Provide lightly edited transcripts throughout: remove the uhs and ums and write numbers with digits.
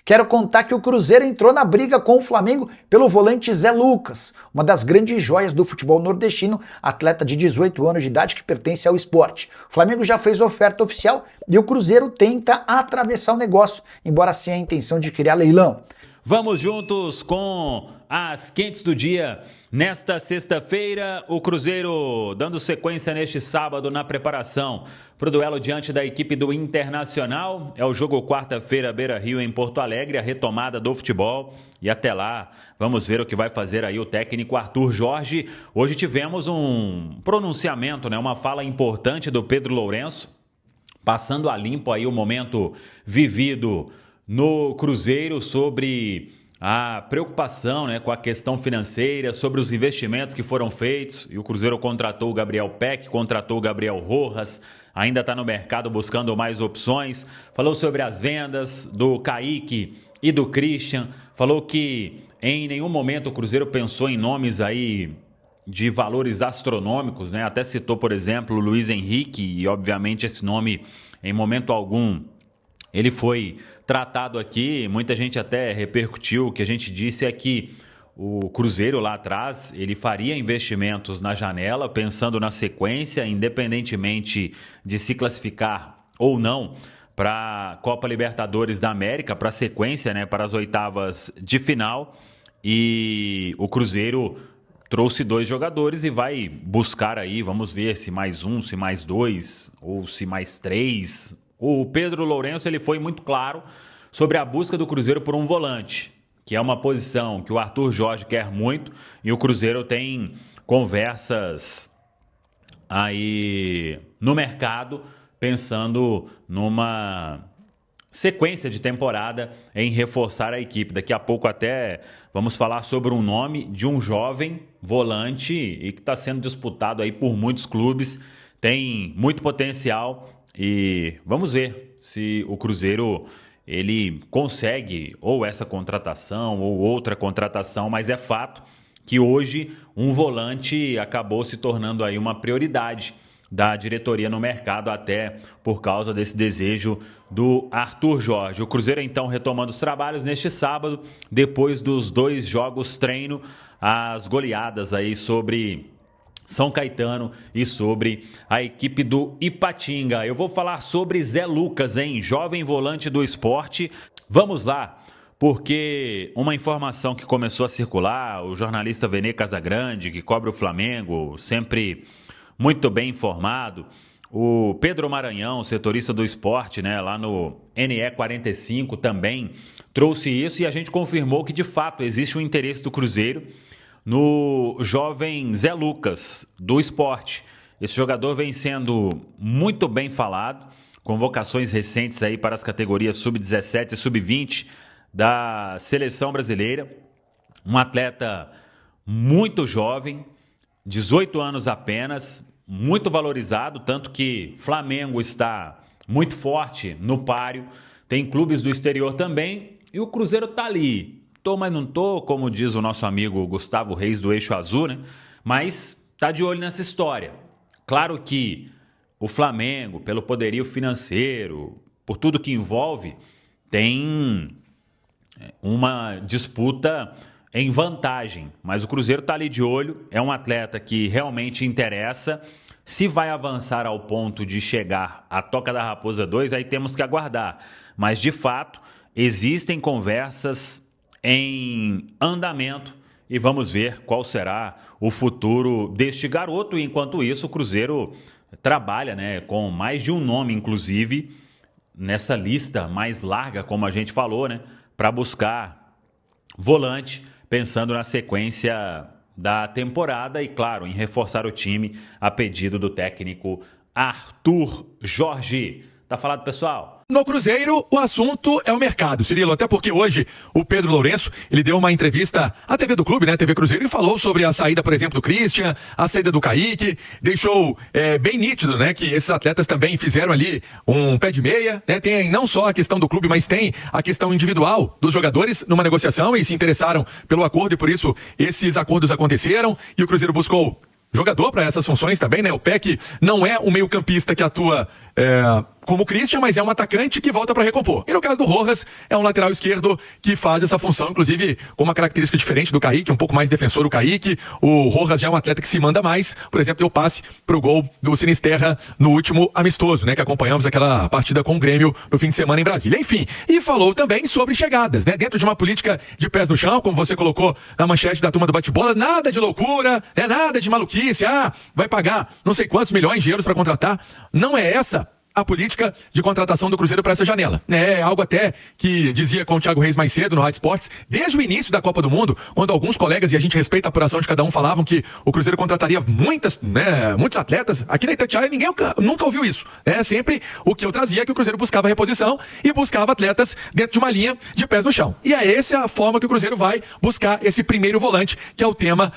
Quero contar que o Cruzeiro entrou na briga com o Flamengo pelo volante Zé Lucas, uma das grandes joias do futebol nordestino, atleta de 18 anos de idade que pertence ao esporte. O Flamengo já fez oferta oficial e o Cruzeiro tenta atravessar o negócio, embora sem a intenção de criar leilão. Vamos juntos com as quentes do dia. Nesta sexta-feira, o Cruzeiro dando sequência neste sábado na preparação para o duelo diante da equipe do Internacional. É o jogo quarta-feira, Beira-Rio, em Porto Alegre, a retomada do futebol. E até lá, vamos ver o que vai fazer aí o técnico Arthur Jorge. Hoje tivemos um pronunciamento, uma fala importante do Pedro Lourenço, passando a limpo aí o momento vivido no Cruzeiro sobre a preocupação com a questão financeira, sobre os investimentos que foram feitos. E o Cruzeiro contratou o Gabriel Peck, contratou o Gabriel Rojas, ainda está no mercado buscando mais opções. Falou sobre as vendas do Kaique e do Christian. Falou que em nenhum momento o Cruzeiro pensou em nomes aí de valores astronômicos, Até citou, por exemplo, o Luiz Henrique, e obviamente esse nome em momento algum ele foi tratado aqui. Muita gente até repercutiu. O que a gente disse é que o Cruzeiro lá atrás, ele faria investimentos na janela, pensando na sequência, independentemente de se classificar ou não para a Copa Libertadores da América, para a sequência, para as oitavas de final. E o Cruzeiro trouxe 2 jogadores e vai buscar aí, vamos ver se mais um, se mais 2 ou se mais 3. O Pedro Lourenço ele foi muito claro sobre a busca do Cruzeiro por um volante, que é uma posição que o Arthur Jorge quer muito, e o Cruzeiro tem conversas aí no mercado, pensando numa sequência de temporada em reforçar a equipe. Daqui a pouco até vamos falar sobre um nome de um jovem volante e que está sendo disputado aí por muitos clubes, tem muito potencial. E vamos ver se o Cruzeiro ele consegue ou essa contratação ou outra contratação, mas é fato que hoje um volante acabou se tornando aí uma prioridade da diretoria no mercado, até por causa desse desejo do Arthur Jorge. O Cruzeiro então retomando os trabalhos neste sábado, depois dos 2 jogos treino, as goleadas aí sobre São Caetano e sobre a equipe do Ipatinga. Eu vou falar sobre Zé Lucas, jovem volante do esporte. Vamos lá, porque uma informação que começou a circular, o jornalista Vene Casagrande, que cobre o Flamengo, sempre muito bem informado, o Pedro Maranhão, setorista do esporte, lá no NE45 também trouxe isso, e a gente confirmou que de fato existe um interesse do Cruzeiro no jovem Zé Lucas, do esporte. Esse jogador vem sendo muito bem falado, convocações recentes aí para as categorias sub-17 e sub-20 da seleção brasileira. Um atleta muito jovem, 18 anos apenas, muito valorizado, tanto que Flamengo está muito forte no páreo, tem clubes do exterior também, e o Cruzeiro está ali. Tô, mas não tô, como diz o nosso amigo Gustavo Reis do Eixo Azul, Mas tá de olho nessa história. Claro que o Flamengo, pelo poderio financeiro, por tudo que envolve, tem uma disputa em vantagem. Mas o Cruzeiro tá ali de olho, é um atleta que realmente interessa. Se vai avançar ao ponto de chegar à Toca da Raposa 2, aí temos que aguardar. Mas, de fato, existem conversas em andamento e vamos ver qual será o futuro deste garoto. E enquanto isso, o Cruzeiro trabalha com mais de um nome, inclusive, nessa lista mais larga, como a gente falou, para buscar volante, pensando na sequência da temporada e, claro, em reforçar o time a pedido do técnico Arthur Jorge. Tá falado, pessoal? No Cruzeiro, o assunto é o mercado, Cirilo, até porque hoje o Pedro Lourenço, ele deu uma entrevista à TV do clube, TV Cruzeiro, e falou sobre a saída, por exemplo, do Christian, a saída do Kaique, deixou bem nítido, que esses atletas também fizeram ali um pé de meia, tem não só a questão do clube, mas tem a questão individual dos jogadores numa negociação e se interessaram pelo acordo e por isso esses acordos aconteceram e o Cruzeiro buscou jogador para essas funções também, O Peck não é um meio-campista que atua como o Christian, mas é um atacante que volta para recompor. E no caso do Rojas, é um lateral esquerdo que faz essa função, inclusive com uma característica diferente do Kaique, um pouco mais defensor o Kaique. O Rojas já é um atleta que se manda mais, por exemplo, deu passe pro gol do Sinisterra no último amistoso, né, que acompanhamos aquela partida com o Grêmio no fim de semana em Brasília. Enfim, e falou também sobre chegadas, né, dentro de uma política de pés no chão, como você colocou na manchete da turma do bate-bola, nada de loucura, nada de maluquice, vai pagar não sei quantos milhões de euros para contratar. Não é essa a política de contratação do Cruzeiro para essa janela. É algo até que dizia com o Thiago Reis mais cedo no Rádio Esportes, desde o início da Copa do Mundo, quando alguns colegas, e a gente respeita a apuração de cada um, falavam que o Cruzeiro contrataria muitos atletas. Aqui na Itatiaia ninguém nunca ouviu isso. Sempre o que eu trazia é que o Cruzeiro buscava reposição e buscava atletas dentro de uma linha de pés no chão. E é essa a forma que o Cruzeiro vai buscar esse primeiro volante, que é o tema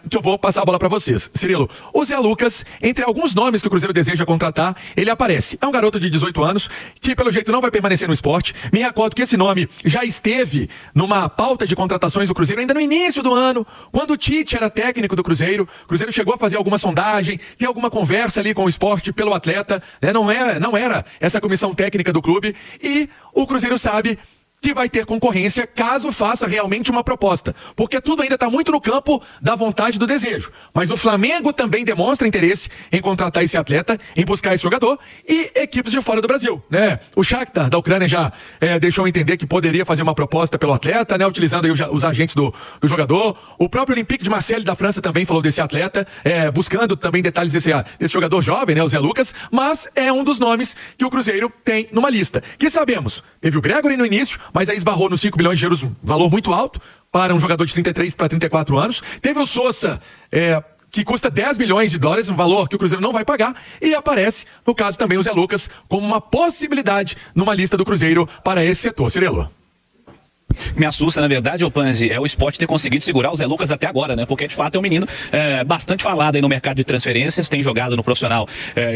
que eu vou passar a bola para vocês. Cirilo, o Zé Lucas, entre alguns nomes que o Cruzeiro deseja contratar, ele aparece. É um garoto de 18 anos que, pelo jeito, não vai permanecer no esporte. Me recordo que esse nome já esteve numa pauta de contratações do Cruzeiro ainda no início do ano, quando o Tite era técnico do Cruzeiro. O Cruzeiro chegou a fazer alguma sondagem, ter alguma conversa ali com o esporte pelo atleta. Não era essa comissão técnica do clube. E o Cruzeiro sabe que vai ter concorrência caso faça realmente uma proposta. Porque tudo ainda está muito no campo da vontade e do desejo. Mas o Flamengo também demonstra interesse em contratar esse atleta, em buscar esse jogador, e equipes de fora do Brasil, né? O Shakhtar da Ucrânia já deixou entender que poderia fazer uma proposta pelo atleta, né? Utilizando aí os agentes do jogador. O próprio Olympique de Marseille da França também falou desse atleta, buscando também detalhes desse jogador jovem, né? O Zé Lucas, mas é um dos nomes que o Cruzeiro tem numa lista. Que sabemos, teve o Gregory no início, mas aí esbarrou nos 5 bilhões de euros, um valor muito alto para um jogador de 33 para 34 anos. Teve o Sousa, que custa 10 milhões de dólares, um valor que o Cruzeiro não vai pagar, e aparece, no caso também, o Zé Lucas, como uma possibilidade numa lista do Cruzeiro para esse setor. Cirilo. Me assusta, na verdade, Panzi, é o Sport ter conseguido segurar o Zé Lucas até agora, né? Porque, de fato, é um menino bastante falado aí no mercado de transferências, tem jogado no profissional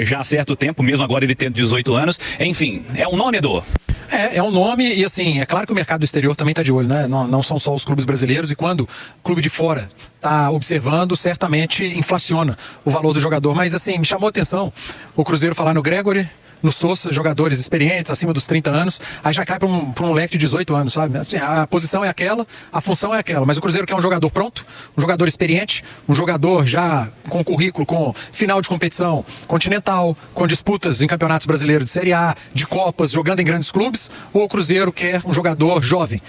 já há certo tempo, mesmo agora ele tendo 18 anos. Enfim, é um nome, Edu. É um nome e, assim, é claro que o mercado exterior também está de olho, né? Não são só os clubes brasileiros, e quando o clube de fora está observando, certamente inflaciona o valor do jogador. Mas, assim, me chamou a atenção o Cruzeiro falar no Gregory, no Sousa, jogadores experientes, acima dos 30 anos, aí já cai para um moleque de 18 anos, sabe? Assim, a posição é aquela, a função é aquela, mas o Cruzeiro quer um jogador pronto, um jogador experiente, um jogador já com currículo, com final de competição continental, com disputas em campeonatos brasileiros de Série A, de Copas, jogando em grandes clubes, ou o Cruzeiro quer um jogador jovem?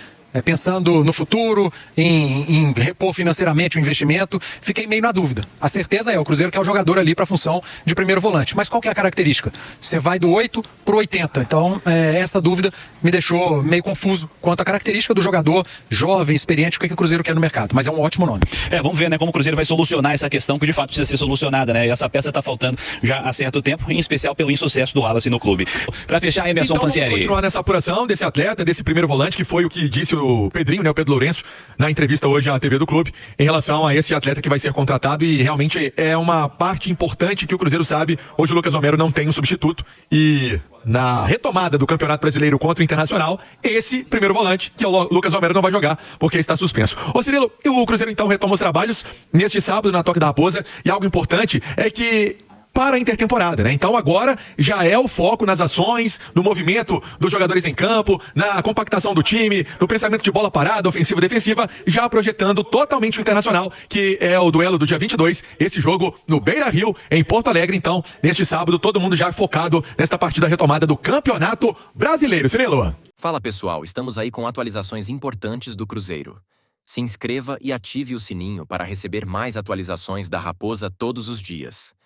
Pensando no futuro, em repor financeiramente o investimento, fiquei meio na dúvida. A certeza o Cruzeiro quer o jogador ali para a função de primeiro volante. Mas qual que é a característica? Você vai do 8 para o 80. Então, essa dúvida me deixou meio confuso quanto à característica do jogador jovem, experiente, o que o Cruzeiro quer no mercado. Mas é um ótimo nome. Vamos ver, né, como o Cruzeiro vai solucionar essa questão que de fato precisa ser solucionada, né? E essa peça está faltando já há certo tempo, em especial pelo insucesso do Wallace no clube. Para fechar, Emerson Panzieri. Vamos continuar nessa apuração desse atleta, desse primeiro volante, que foi o que disse o Pedrinho, né, o Pedro Lourenço, na entrevista hoje à TV do clube, em relação a esse atleta que vai ser contratado, e realmente é uma parte importante que o Cruzeiro sabe. Hoje o Lucas Romero não tem um substituto, e na retomada do Campeonato Brasileiro contra o Internacional, esse primeiro volante, que é o Lucas Romero, não vai jogar porque está suspenso. Ô Cirilo, o Cruzeiro então retoma os trabalhos neste sábado na Toca da Raposa, e algo importante é que para a intertemporada, né? Então agora já é o foco nas ações, no movimento dos jogadores em campo, na compactação do time, no pensamento de bola parada, ofensiva e defensiva, já projetando totalmente o Internacional, que é o duelo do dia 22, esse jogo no Beira-Rio, em Porto Alegre. Então, neste sábado, todo mundo já focado nesta partida retomada do Campeonato Brasileiro. Cirilo. Fala pessoal, estamos aí com atualizações importantes do Cruzeiro. Se inscreva e ative o sininho para receber mais atualizações da Raposa todos os dias.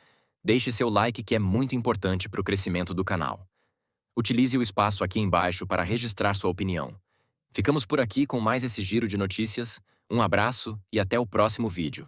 Deixe seu like, que é muito importante para o crescimento do canal. Utilize o espaço aqui embaixo para registrar sua opinião. Ficamos por aqui com mais esse giro de notícias. Um abraço e até o próximo vídeo.